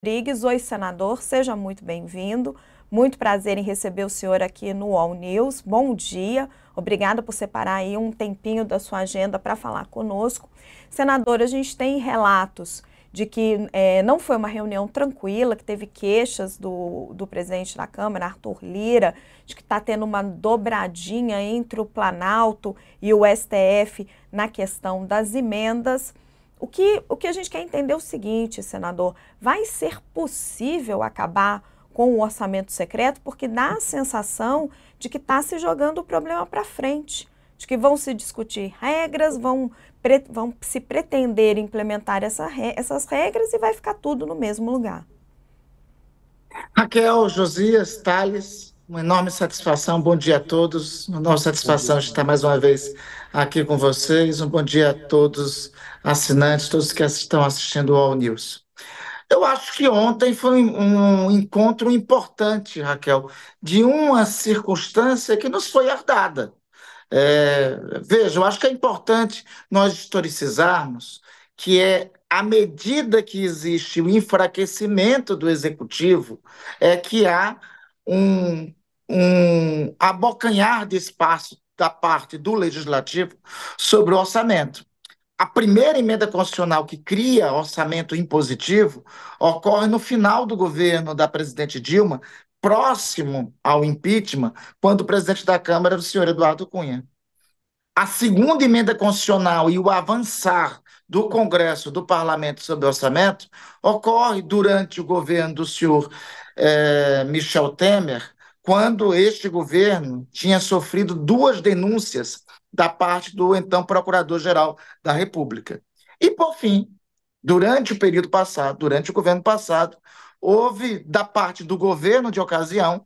Rodrigues, oi senador, seja muito bem-vindo. Muito prazer em receber o senhor aqui no All News. Bom dia, obrigada por separar aí um tempinho da sua agenda para falar conosco. Senador, a gente tem relatos de que não foi uma reunião tranquila, que teve queixas do presidente da Câmara, Arthur Lira, de que está tendo uma dobradinha entre o Planalto e o STF na questão das emendas. O que a gente quer entender é o seguinte, senador, vai ser possível acabar com o orçamento secreto? Porque dá a sensação de que está se jogando o problema para frente, de que vão se discutir regras, vão se pretender implementar essas regras e vai ficar tudo no mesmo lugar. Raquel, Josias, Thales, uma enorme satisfação. Bom dia a todos. Uma enorme satisfação de estar mais uma vez aqui com vocês. Um bom dia a todos assinantes, todos que estão assistindo ao All News. Eu acho que ontem foi um encontro importante, Raquel, de uma circunstância que nos foi herdada. Veja, eu acho que é importante nós historicizarmos que à medida que existe o enfraquecimento do executivo, é que há um, um abocanhar de espaço da parte do legislativo sobre o orçamento. A primeira emenda constitucional que cria orçamento impositivo ocorre no final do governo da presidente Dilma, próximo ao impeachment, quando o presidente da Câmara era o senhor Eduardo Cunha. A segunda emenda constitucional e o avançar do Congresso, do Parlamento sobre orçamento, ocorre durante o governo do senhor Michel Temer, quando este governo tinha sofrido duas denúncias da parte do então Procurador-Geral da República. E, por fim, durante o período passado, durante o governo passado, houve, da parte do governo de ocasião,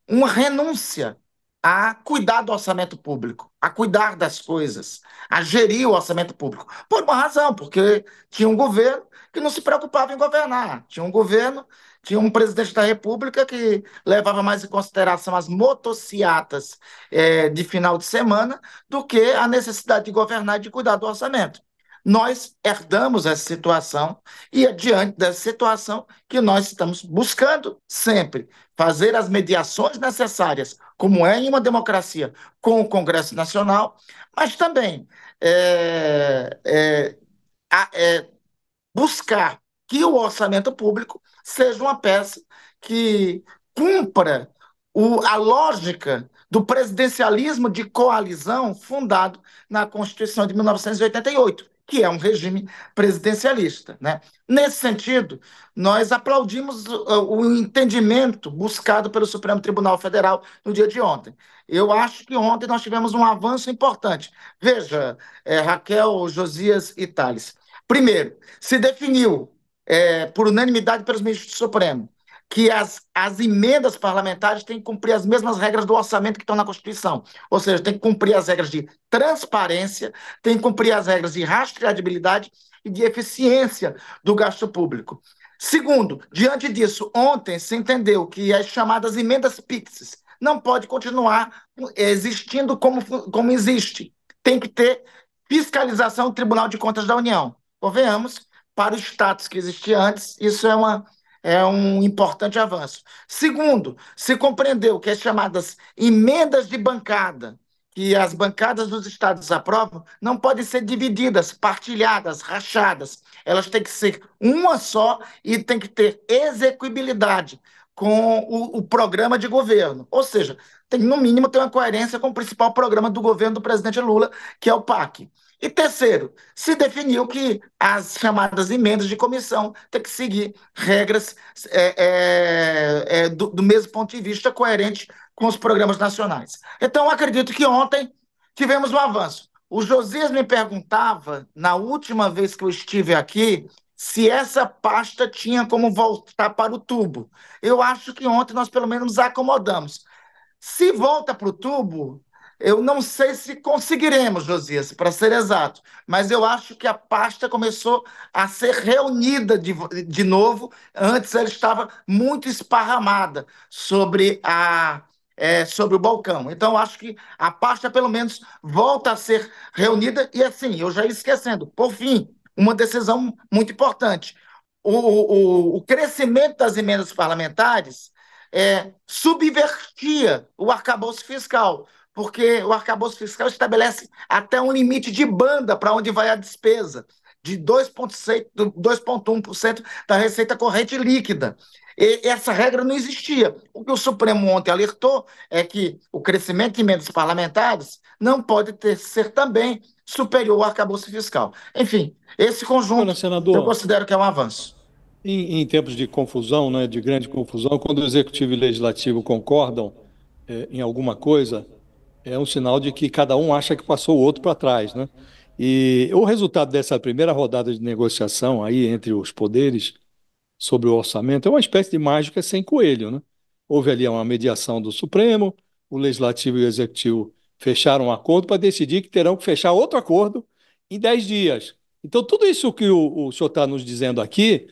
uma renúncia a cuidar do orçamento público, a cuidar das coisas, a gerir o orçamento público. Por uma razão, porque tinha um governo que não se preocupava em governar, tinha um governo, tinha um presidente da República que levava mais em consideração as motociatas de final de semana do que a necessidade de governar e de cuidar do orçamento. Nós herdamos essa situação e é diante dessa situação que nós estamos buscando sempre fazer as mediações necessárias, como é em uma democracia, com o Congresso Nacional, mas também é, é, é, buscar que o orçamento público seja uma peça que cumpra a lógica do presidencialismo de coalizão fundado na Constituição de 1988, que é um regime presidencialista, né? Nesse sentido, nós aplaudimos o entendimento buscado pelo Supremo Tribunal Federal no dia de ontem. Eu acho que ontem nós tivemos um avanço importante. Veja, Raquel, Josias e Thales. Primeiro, se definiu, por unanimidade pelos ministros do Supremo, que as emendas parlamentares têm que cumprir as mesmas regras do orçamento que estão na Constituição. Ou seja, tem que cumprir as regras de transparência, tem que cumprir as regras de rastreabilidade e de eficiência do gasto público. Segundo, diante disso, ontem se entendeu que as chamadas emendas PIXs não pode continuar existindo como existe. Tem que ter fiscalização do Tribunal de Contas da União. Convenhamos, para o status que existia antes, isso é um importante avanço. Segundo, se compreendeu que as chamadas emendas de bancada, que as bancadas dos estados aprovam, não podem ser divididas, partilhadas, rachadas. Elas têm que ser uma só e tem que ter execuibilidade com o programa de governo. Ou seja, tem, no mínimo, ter uma coerência com o principal programa do governo do presidente Lula, que é o PAC. E terceiro, se definiu que as chamadas emendas de comissão têm que seguir regras do mesmo ponto de vista coerente com os programas nacionais. Então, acredito que ontem tivemos um avanço. O Josias me perguntava, na última vez que eu estive aqui, se essa pasta tinha como voltar para o tubo. Eu acho que ontem nós, pelo menos, nos acomodamos. Se volta para o tubo, eu não sei se conseguiremos, Josias, para ser exato, mas eu acho que a pasta começou a ser reunida de novo. Antes ela estava muito esparramada sobre o balcão. Então, eu acho que a pasta, pelo menos, volta a ser reunida. E assim, eu já ia esquecendo, por fim, uma decisão muito importante. o crescimento das emendas parlamentares subvertia o arcabouço fiscal, porque o arcabouço fiscal estabelece até um limite de banda para onde vai a despesa, de 2,1% da receita corrente líquida. E essa regra não existia. O que o Supremo ontem alertou é que o crescimento de emendas parlamentares não pode ser também superior ao arcabouço fiscal. Enfim, esse Agora, conjunto eu senador, considero que é um avanço. em tempos de confusão, né, de grande confusão, quando o Executivo e o Legislativo concordam em alguma coisa, é um sinal de que cada um acha que passou o outro para trás, né? E o resultado dessa primeira rodada de negociação aí entre os poderes sobre o orçamento é uma espécie de mágica sem coelho, né? Houve ali uma mediação do Supremo, o Legislativo e o Executivo fecharam um acordo para decidir que terão que fechar outro acordo em 10 dias. Então, tudo isso que o senhor está nos dizendo aqui,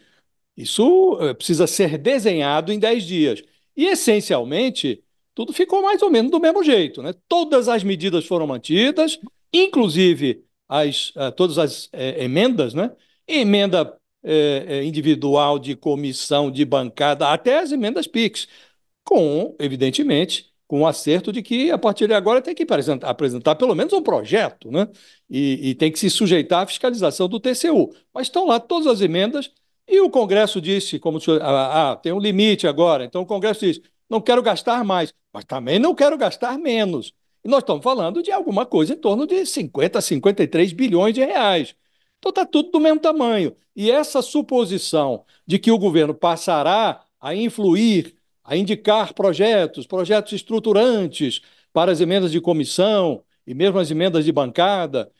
isso precisa ser desenhado em 10 dias. E, essencialmente, tudo ficou mais ou menos do mesmo jeito, né? Todas as medidas foram mantidas, inclusive todas as emendas, né? Emenda individual, de comissão, de bancada, até as emendas PIX, com, evidentemente, com o acerto de que, a partir de agora, tem que apresentar pelo menos um projeto, né? E tem que se sujeitar à fiscalização do TCU. Mas estão lá todas as emendas e o Congresso disse, como o senhor, tem um limite agora, então o Congresso disse, não quero gastar mais, mas também não quero gastar menos. E nós estamos falando de alguma coisa em torno de 50, 53 bilhões de reais. Então está tudo do mesmo tamanho. E essa suposição de que o governo passará a influir, a indicar projetos estruturantes para as emendas de comissão e mesmo as emendas de bancada,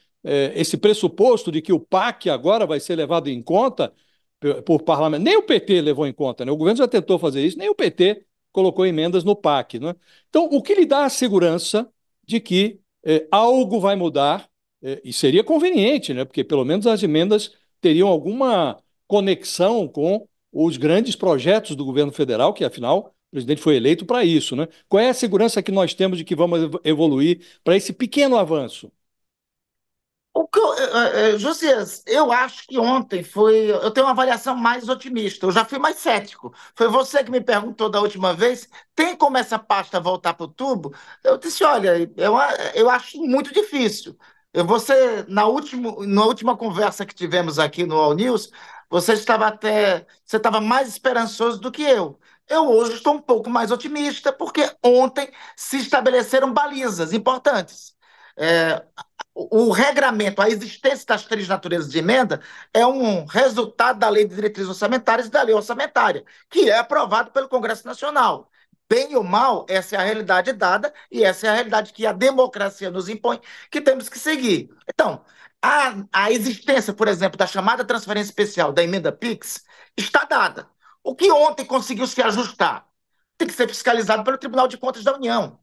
esse pressuposto de que o PAC agora vai ser levado em conta por parlamento. Nem o PT levou em conta, né? O governo já tentou fazer isso, nem o PT colocou emendas no PAC, né? Então, o que lhe dá a segurança de que algo vai mudar, e seria conveniente, né? Porque pelo menos as emendas teriam alguma conexão com os grandes projetos do governo federal, que afinal o presidente foi eleito para isso, né? Qual é a segurança que nós temos de que vamos evoluir para esse pequeno avanço? Josias, eu acho que ontem foi. Eu tenho uma avaliação mais otimista. Eu já fui mais cético. Foi você que me perguntou da última vez: tem como essa pasta voltar para o tubo? Eu disse: olha, eu acho muito difícil. Na última conversa que tivemos aqui no All News, você estava mais esperançoso do que eu. Eu hoje estou um pouco mais otimista, porque ontem se estabeleceram balizas importantes. É, o regramento, a existência das três naturezas de emenda é um resultado da Lei de Diretrizes Orçamentárias e da Lei Orçamentária, que é aprovado pelo Congresso Nacional. Bem ou mal, essa é a realidade dada e essa é a realidade que a democracia nos impõe, que temos que seguir. Então, a existência, por exemplo, da chamada transferência especial da emenda PIX está dada. O que ontem conseguiu se ajustar tem que ser fiscalizado pelo Tribunal de Contas da União.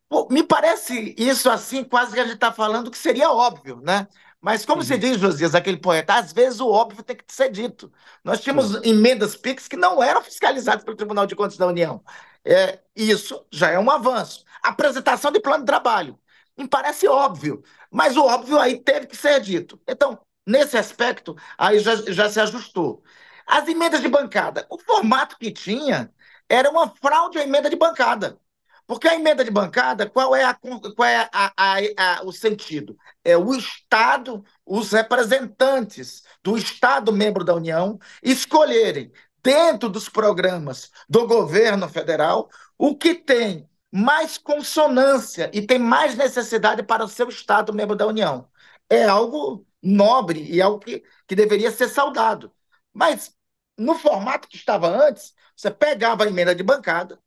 Pô, me parece isso assim, quase que a gente está falando que seria óbvio, né? Mas como se Uhum, diz, Josias, aquele poeta, às vezes o óbvio tem que ser dito. Nós tínhamos claro. emendas PIX que não eram fiscalizadas pelo Tribunal de Contas da União. Isso já é um avanço. Apresentação de plano de trabalho. Me parece óbvio, mas o óbvio aí teve que ser dito. Então, nesse aspecto, aí já se ajustou. As emendas de bancada, o formato que tinha era uma fraude à emenda de bancada. Porque a emenda de bancada, qual é o sentido? É o Estado, os representantes do Estado membro da União, escolherem, dentro dos programas do governo federal, o que tem mais consonância e tem mais necessidade para o seu Estado membro da União. É algo nobre e algo que deveria ser saudado. Mas, no formato que estava antes, você pegava a emenda de bancada,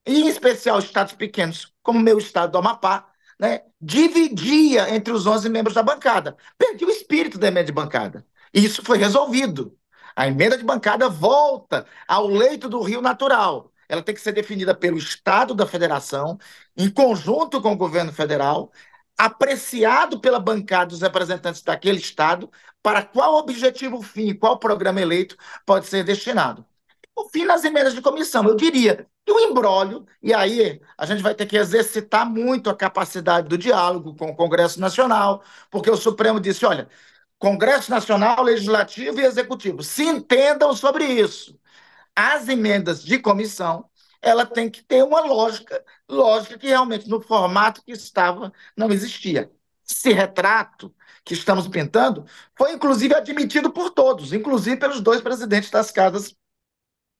e em especial estados pequenos, como o meu estado do Amapá, né, dividia entre os 11 membros da bancada. Perdi o espírito da emenda de bancada. E isso foi resolvido. A emenda de bancada volta ao leito do rio natural. Ela tem que ser definida pelo Estado da Federação, em conjunto com o governo federal, apreciado pela bancada dos representantes daquele Estado, para qual objetivo fim, qual programa eleito pode ser destinado. O fim nas emendas de comissão, eu diria que o imbróglio, e aí a gente vai ter que exercitar muito a capacidade do diálogo com o Congresso Nacional, porque o Supremo disse: olha, Congresso Nacional, Legislativo e Executivo se entendam sobre isso. As emendas de comissão, ela tem que ter uma lógica que realmente no formato que estava não existia. Esse retrato que estamos pintando foi inclusive admitido por todos, inclusive pelos dois presidentes das casas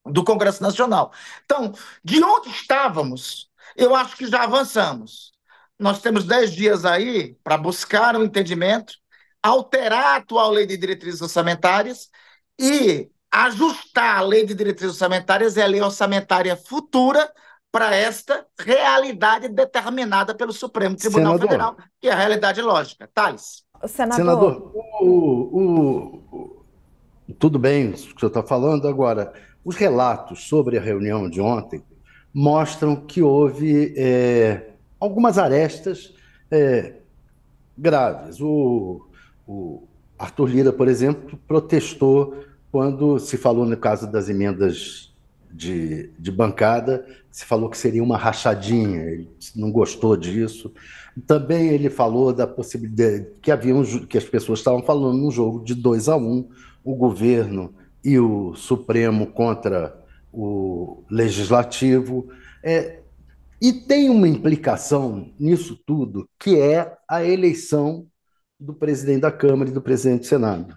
do Congresso Nacional. Então, de onde estávamos, eu acho que já avançamos. Nós temos 10 dias aí para buscar um entendimento, alterar a atual lei de diretrizes orçamentárias e ajustar a lei de diretrizes orçamentárias e a lei orçamentária futura para esta realidade determinada pelo Supremo Tribunal Federal, Senador, que é a realidade lógica. Thales. Senador, senador, tudo bem o que o senhor está falando. Agora, os relatos sobre a reunião de ontem mostram que houve algumas arestas graves. O Arthur Lira, por exemplo, protestou quando se falou no caso das emendas de bancada, se falou que seria uma rachadinha, ele não gostou disso. Também ele falou da possibilidade que que as pessoas estavam falando num jogo de 2-1, o governo e o Supremo contra o Legislativo. E tem uma implicação nisso tudo, que é a eleição do presidente da Câmara e do presidente do Senado.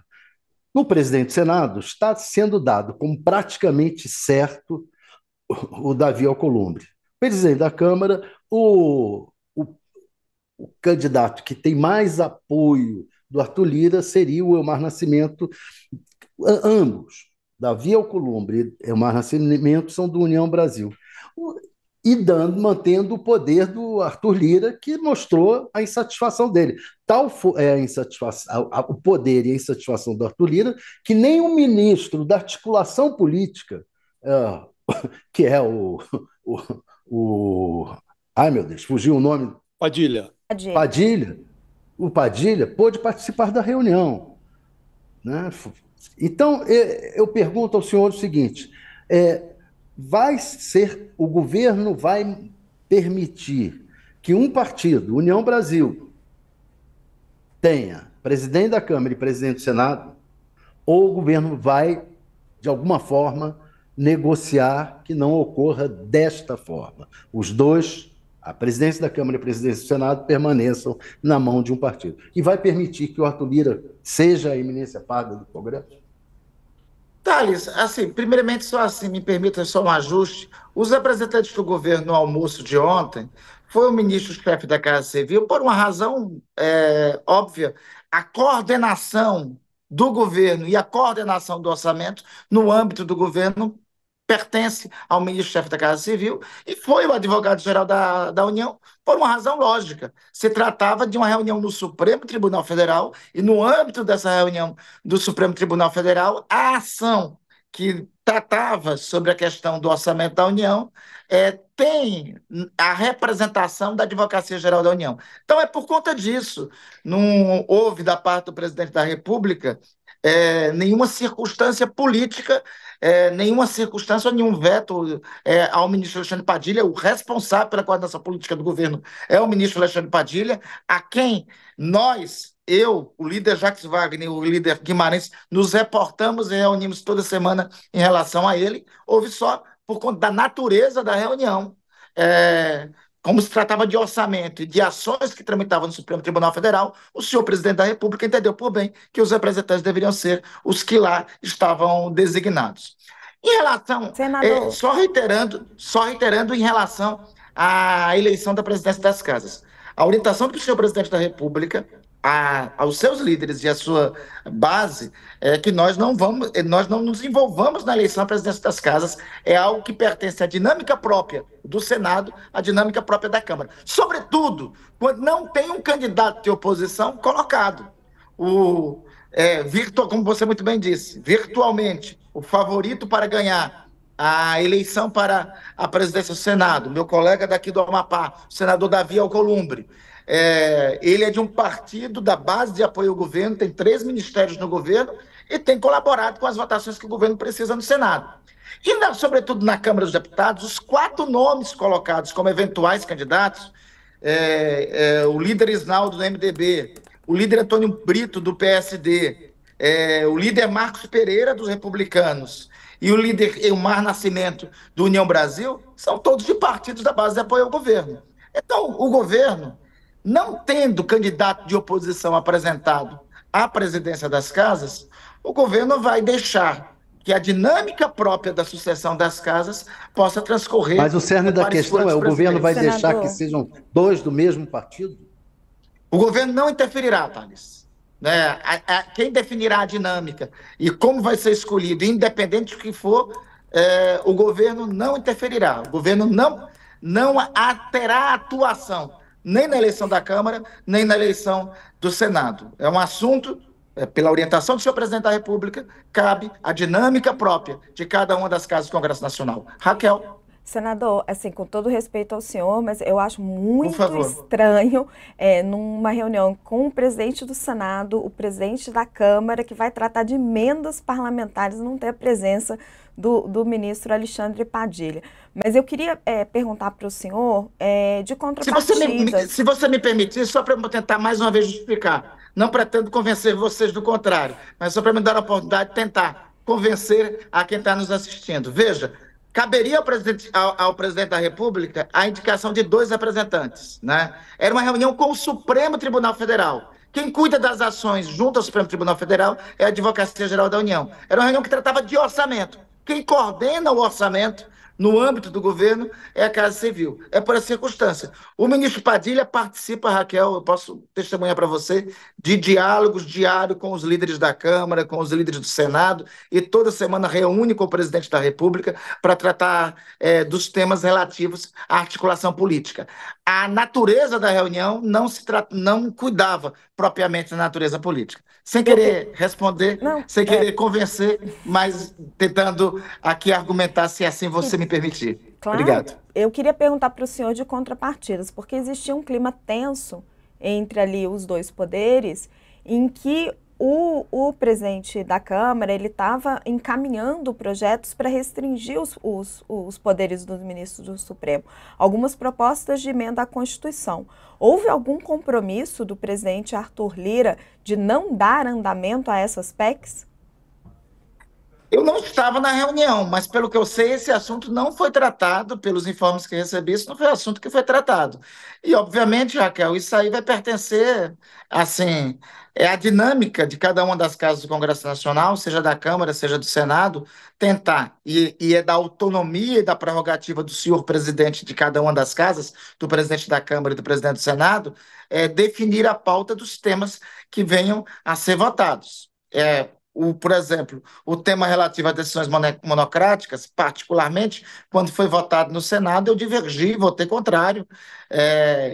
No presidente do Senado está sendo dado como praticamente certo o Davi Alcolumbre. Presidente da Câmara, o candidato que tem mais apoio do Arthur Lira seria o Elmar Nascimento. Ambos, Davi Alcolumbre e Elmar Nascimento, são do União Brasil. E mantendo o poder do Arthur Lira, que mostrou a insatisfação dele. Tal é a insatisfação, o poder e a insatisfação do Arthur Lira, que nem o ministro da articulação política, que é ai, meu Deus, fugiu o nome. Padilha. O Padilha pôde participar da reunião, né? Então, eu pergunto ao senhor o seguinte: o governo vai permitir que um partido, União Brasil, tenha presidente da Câmara e presidente do Senado, ou o governo vai, de alguma forma, negociar que não ocorra desta forma? Os dois, a presidência da Câmara e a presidência do Senado, permaneçam na mão de um partido. E vai permitir que o Arthur Lira seja a eminência parda do Congresso? Thales, assim, primeiramente, só assim, me permita só um ajuste. Os representantes do governo no almoço de ontem foi o ministro-chefe da Casa Civil, por uma razão óbvia, a coordenação do governo e a coordenação do orçamento no âmbito do governo pertence ao ministro-chefe da Casa Civil e foi o advogado-geral da União por uma razão lógica. Se tratava de uma reunião no Supremo Tribunal Federal e, no âmbito dessa reunião do Supremo Tribunal Federal, a ação que tratava sobre a questão do orçamento da União tem a representação da Advocacia Geral da União. Então, é por conta disso. Não houve, da parte do presidente da República, nenhuma circunstância política, nenhuma circunstância ou nenhum veto ao ministro Alexandre Padilha. O responsável pela coordenação política do governo é o ministro Alexandre Padilha, a quem eu, o líder Jacques Wagner e o líder Guimarães, nos reportamos e reunimos toda semana em relação a ele. Houve só por conta da natureza da reunião, como se tratava de orçamento e de ações que tramitavam no Supremo Tribunal Federal, o senhor presidente da República entendeu por bem que os representantes deveriam ser os que lá estavam designados. Em relação, senador, só reiterando em relação à eleição da presidência das casas, a orientação do senhor presidente da República aos seus líderes e à sua base é que nós não nos envolvamos na eleição à presidência das casas, é algo que pertence à dinâmica própria do Senado, à dinâmica própria da Câmara. Sobretudo, quando não tem um candidato de oposição colocado. Como você muito bem disse, virtualmente, o favorito para ganhar a eleição para a presidência do Senado, meu colega daqui do Amapá, o senador Davi Alcolumbre, ele é de um partido da base de apoio ao governo, tem 3 ministérios no governo e tem colaborado com as votações que o governo precisa no Senado. E, sobretudo, na Câmara dos Deputados, os 4 nomes colocados como eventuais candidatos, o líder Isnaldo do MDB, o líder Antônio Brito, do PSD, o líder Marcos Pereira, dos Republicanos, e o líder Elmar Nascimento, do União Brasil, são todos de partidos da base de apoio ao governo. Então, o governo, não tendo candidato de oposição apresentado à presidência das casas, o governo vai deixar que a dinâmica própria da sucessão das casas possa transcorrer. Mas o cerne da questão é: o governo vai deixar que sejam dois do mesmo partido? O governo não interferirá, Thales. Quem definirá a dinâmica e como vai ser escolhido, independente do que for, o governo não interferirá. O governo não terá atuação nem na eleição da Câmara, nem na eleição do Senado. É um assunto, pela orientação do senhor presidente da República, cabe a dinâmica própria de cada uma das casas do Congresso Nacional. Raquel. Senador, assim, com todo respeito ao senhor, mas eu acho muito estranho, numa reunião com o presidente do Senado, o presidente da Câmara, que vai tratar de emendas parlamentares, não ter a presença do ministro Alexandre Padilha. Mas eu queria perguntar para o senhor de contrapartidas. Se você me permitir, só para eu tentar mais uma vez justificar, não pretendo convencer vocês do contrário, mas só para me dar a oportunidade de tentar convencer a quem está nos assistindo. Veja, caberia ao presidente da República a indicação de 2 representantes, né? Era uma reunião com o Supremo Tribunal Federal. Quem cuida das ações junto ao Supremo Tribunal Federal é a Advocacia Geral da União. Era uma reunião que tratava de orçamento. Quem coordena o orçamento no âmbito do governo é a Casa Civil. É por essa circunstância. O ministro Padilha participa, Raquel, eu posso testemunhar para você, de diálogos diários com os líderes da Câmara, com os líderes do Senado, e toda semana reúne com o presidente da República para tratar dos temas relativos à articulação política. A natureza da reunião não cuidava propriamente da natureza política. Sem querer responder, sem querer convencer, mas tentando aqui argumentar, se assim você me permitir. Claro. Obrigado. Eu queria perguntar para o senhor de contrapartidas, porque existia um clima tenso entre ali os dois poderes, em que o presidente da Câmara ele estava encaminhando projetos para restringir os poderes dos ministros do Supremo, algumas propostas de emenda à Constituição. Houve algum compromisso do presidente Arthur Lira de não dar andamento a essas PECs? Eu não estava na reunião, mas pelo que eu sei, esse assunto não foi tratado, pelos informes que recebi, isso não foi assunto que foi tratado. E, obviamente, Raquel, isso aí vai pertencer, assim, a dinâmica de cada uma das casas do Congresso Nacional, seja da Câmara, seja do Senado, tentar, e é da autonomia e da prerrogativa do senhor presidente de cada uma das casas, do presidente da Câmara e do presidente do Senado, definir a pauta dos temas que venham a ser votados. Por exemplo, o tema relativo a decisões monocráticas, particularmente, quando foi votado no Senado, eu divergi, votei contrário,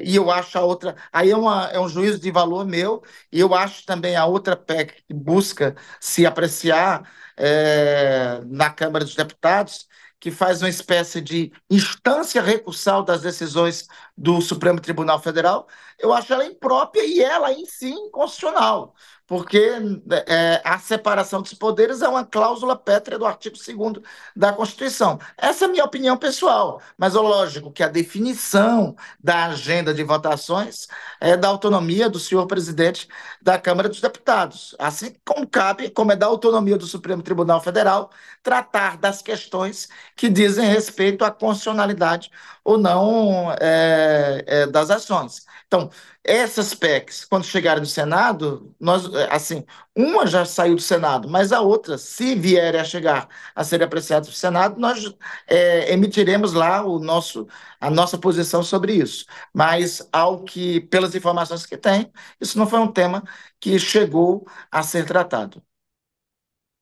e eu acho a outra, aí é um juízo de valor meu, e eu acho também a outra PEC que busca se apreciar na Câmara dos Deputados, que faz uma espécie de instância recursal das decisões do Supremo Tribunal Federal, eu acho ela imprópria e ela em si inconstitucional, porque a separação dos poderes é uma cláusula pétrea do artigo 2º da Constituição. Essa é a minha opinião pessoal, mas é lógico que a definição da agenda de votações é da autonomia do senhor presidente da Câmara dos Deputados, assim como é da autonomia do Supremo Tribunal Federal tratar das questões que dizem respeito à constitucionalidade ou não das ações. Então, essas PECs, quando chegarem no Senado, uma já saiu do Senado, mas a outra, se vier a chegar a ser apreciada do Senado, nós emitiremos lá a nossa posição sobre isso. Mas, pelas informações que tem, isso não foi um tema que chegou a ser tratado.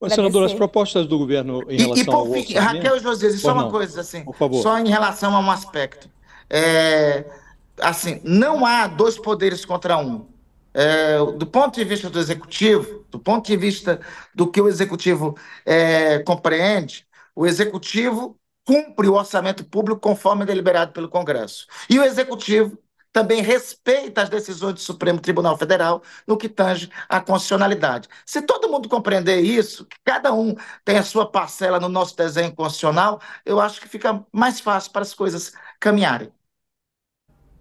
Senador, as propostas do governo em relação ao orçamento... Raquel e Josias, só uma coisa, assim, só em relação a um aspecto. Não há 2 poderes contra um. Do ponto de vista do Executivo, do ponto de vista do que o Executivo compreende, o Executivo cumpre o orçamento público conforme deliberado pelo Congresso. E o Executivo também respeita as decisões do Supremo Tribunal Federal no que tange à constitucionalidade. Se todo mundo compreender isso, que cada um tem a sua parcela no nosso desenho constitucional, eu acho que fica mais fácil para as coisas caminharem.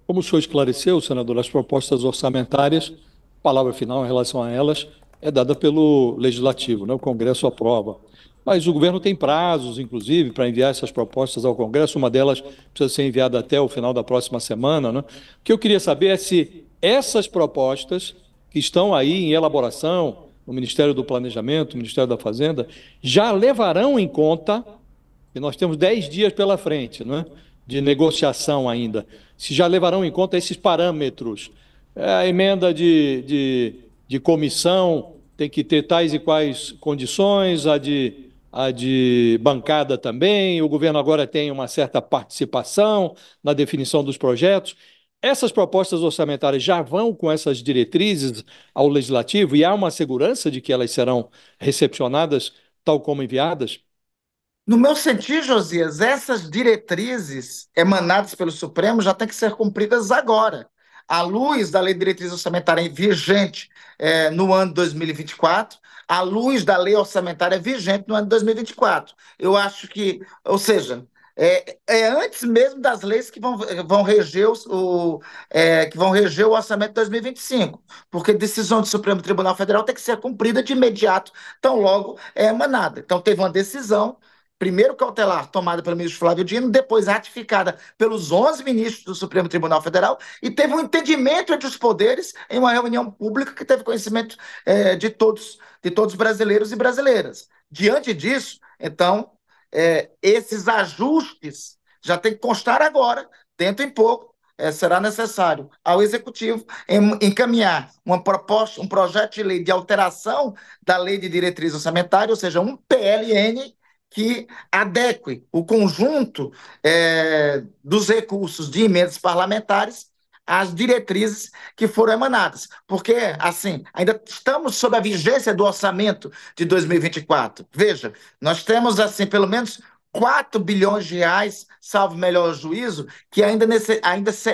Como o senhor esclareceu, senador, as propostas orçamentárias palavra final em relação a elas é dada pelo Legislativo, né? O Congresso aprova. Mas o governo tem prazos, inclusive, para enviar essas propostas ao Congresso. Uma delas precisa ser enviada até o final da próxima semana, né? O que eu queria saber é se essas propostas que estão aí em elaboração no Ministério do Planejamento, no Ministério da Fazenda, já levarão em conta, e nós temos 10 dias pela frente, né, de negociação ainda, se já levarão em conta esses parâmetros. A emenda de comissão tem que ter tais e quais condições, a de bancada também, o governo agora tem uma certa participação na definição dos projetos. Essas propostas orçamentárias já vão com essas diretrizes ao Legislativo e há uma segurança de que elas serão recepcionadas tal como enviadas? No meu sentir, Josias, essas diretrizes emanadas pelo Supremo já têm que ser cumpridas agora, à luz da Lei de Diretriz Orçamentária vigente no ano 2024, à luz da Lei Orçamentária vigente no ano 2024. Eu acho que, ou seja, é antes mesmo das leis que vão reger que vão reger o orçamento de 2025, porque decisão do Supremo Tribunal Federal tem que ser cumprida de imediato, tão logo é emanada. Então, teve uma decisão primeiro cautelar tomada pelo ministro Flávio Dino, depois ratificada pelos 11 ministros do Supremo Tribunal Federal, e teve um entendimento entre os poderes em uma reunião pública que teve conhecimento de todos os brasileiros e brasileiras. Diante disso, então, esses ajustes já têm que constar agora, dentro em pouco, será necessário ao Executivo encaminhar uma proposta, um projeto de lei de alteração da Lei de Diretriz Orçamentária, ou seja, um PLN, que adeque o conjunto dos recursos de emendas parlamentares às diretrizes que foram emanadas. Porque, assim, ainda estamos sob a vigência do orçamento de 2024. Veja, nós temos, assim, pelo menos 4 bilhões de reais, salvo melhor juízo, que ainda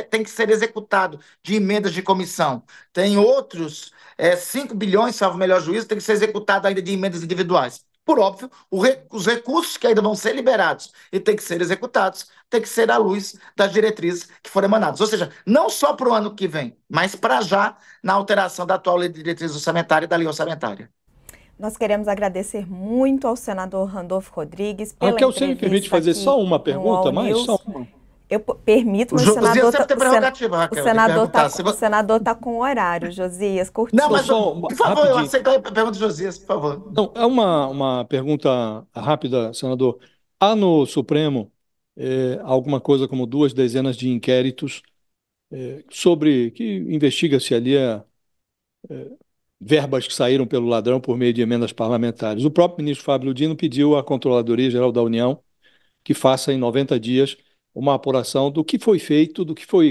tem que ser executado de emendas de comissão. Tem outros 5 bilhões, salvo melhor juízo, tem que ser executado ainda de emendas individuais. Por óbvio, os recursos que ainda vão ser liberados e têm que ser executados, têm que ser à luz das diretrizes que foram emanadas. Ou seja, não só para o ano que vem, mas para já, na alteração da atual Lei de Diretriz Orçamentária e da Lei Orçamentária. Nós queremos agradecer muito ao senador Randolfo Rodrigues pela Raquel, você me permite fazer só uma pergunta, mais só uma? Eu permito, mas o senador o senador está com horário, Josias, curtinho. Não, mas, por favor, rapidinho. Eu aceito a pergunta do Josias, por favor. Não, é uma pergunta rápida, senador. Há no Supremo alguma coisa como 2 dezenas de inquéritos sobre que investiga-se ali verbas que saíram pelo ladrão por meio de emendas parlamentares. O próprio ministro Fábio Dino pediu à Controladoria Geral da União que faça em 90 dias uma apuração do que foi feito,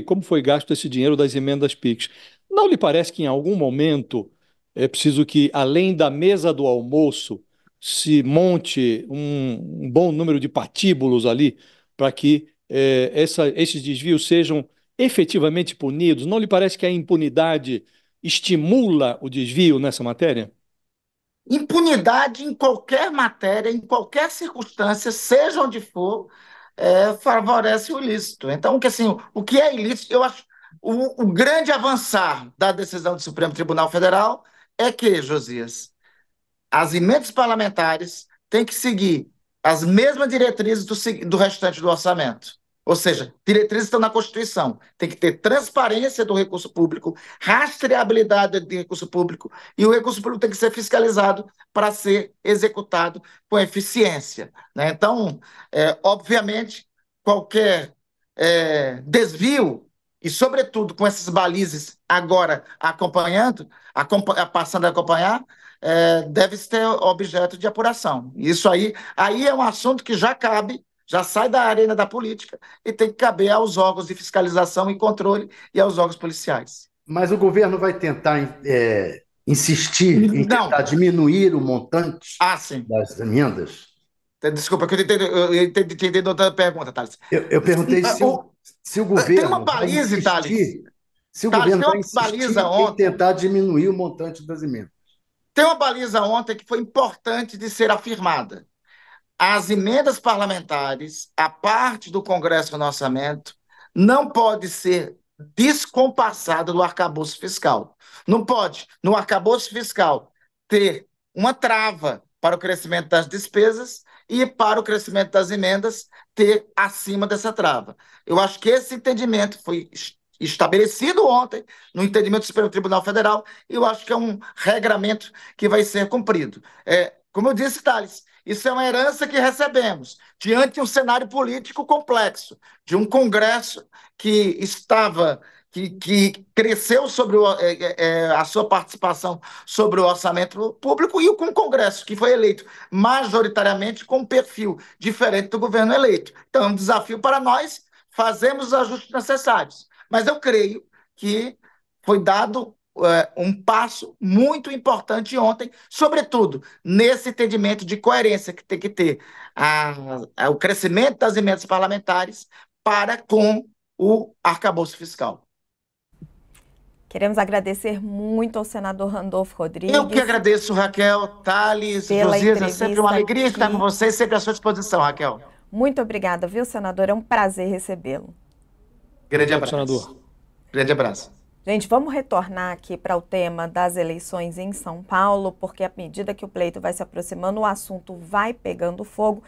como foi gasto esse dinheiro das emendas PIX. Não lhe parece que em algum momento é preciso que, além da mesa do almoço, se monte um bom número de patíbulos ali para que esses desvios sejam efetivamente punidos? Não lhe parece que a impunidade estimula o desvio nessa matéria? Impunidade em qualquer matéria, em qualquer circunstância, seja onde for, favorece o ilícito. Então, o que é ilícito, eu acho, o grande avançar da decisão do Supremo Tribunal Federal é que, Josias, as emendas parlamentares têm que seguir as mesmas diretrizes do restante do orçamento. Ou seja, diretrizes estão na Constituição. Tem que ter transparência do recurso público, rastreabilidade de recurso público, e o recurso público tem que ser fiscalizado para ser executado com eficiência, né? Então, obviamente, qualquer desvio, e sobretudo com essas balizas agora passando a acompanhar, deve ser objeto de apuração. Isso aí é um assunto que já sai da arena da política e tem que caber aos órgãos de fiscalização e controle e aos órgãos policiais. Mas o governo vai tentar insistir em tentar diminuir o montante das emendas? Desculpa, que eu entendi outra pergunta, Thales. Eu perguntei se o governo tem uma baliza, Thales. Se o governo vai insistir em tentar diminuir o montante das emendas. Tem uma baliza ontem que foi importante de ser afirmada. As emendas parlamentares, a parte do Congresso no orçamento, não pode ser descompassada do arcabouço fiscal. Não pode, no arcabouço fiscal, ter uma trava para o crescimento das despesas e para o crescimento das emendas ter acima dessa trava. Eu acho que esse entendimento foi estabelecido ontem no entendimento do Supremo Tribunal Federal e eu acho que é um regramento que vai ser cumprido. Como eu disse, Thales, isso é uma herança que recebemos diante de um cenário político complexo, de um Congresso que estava, que cresceu sobre a sua participação sobre o orçamento público e com o Congresso, que foi eleito majoritariamente com um perfil diferente do governo eleito. Então, é um desafio para nós fazermos os ajustes necessários. Mas eu creio que foi dado um passo muito importante ontem, sobretudo nesse entendimento de coerência que tem que ter o crescimento das emendas parlamentares para com o arcabouço fiscal. Queremos agradecer muito ao senador Randolfo Rodrigues. Eu que agradeço, Raquel, Thales, Josias, é sempre uma alegria estar com vocês, sempre à sua disposição, Raquel. Muito obrigada, viu, senador? É um prazer recebê-lo. Grande abraço. Senador. Grande abraço. Gente, vamos retornar aqui para o tema das eleições em São Paulo, porque à medida que o pleito vai se aproximando, o assunto vai pegando fogo.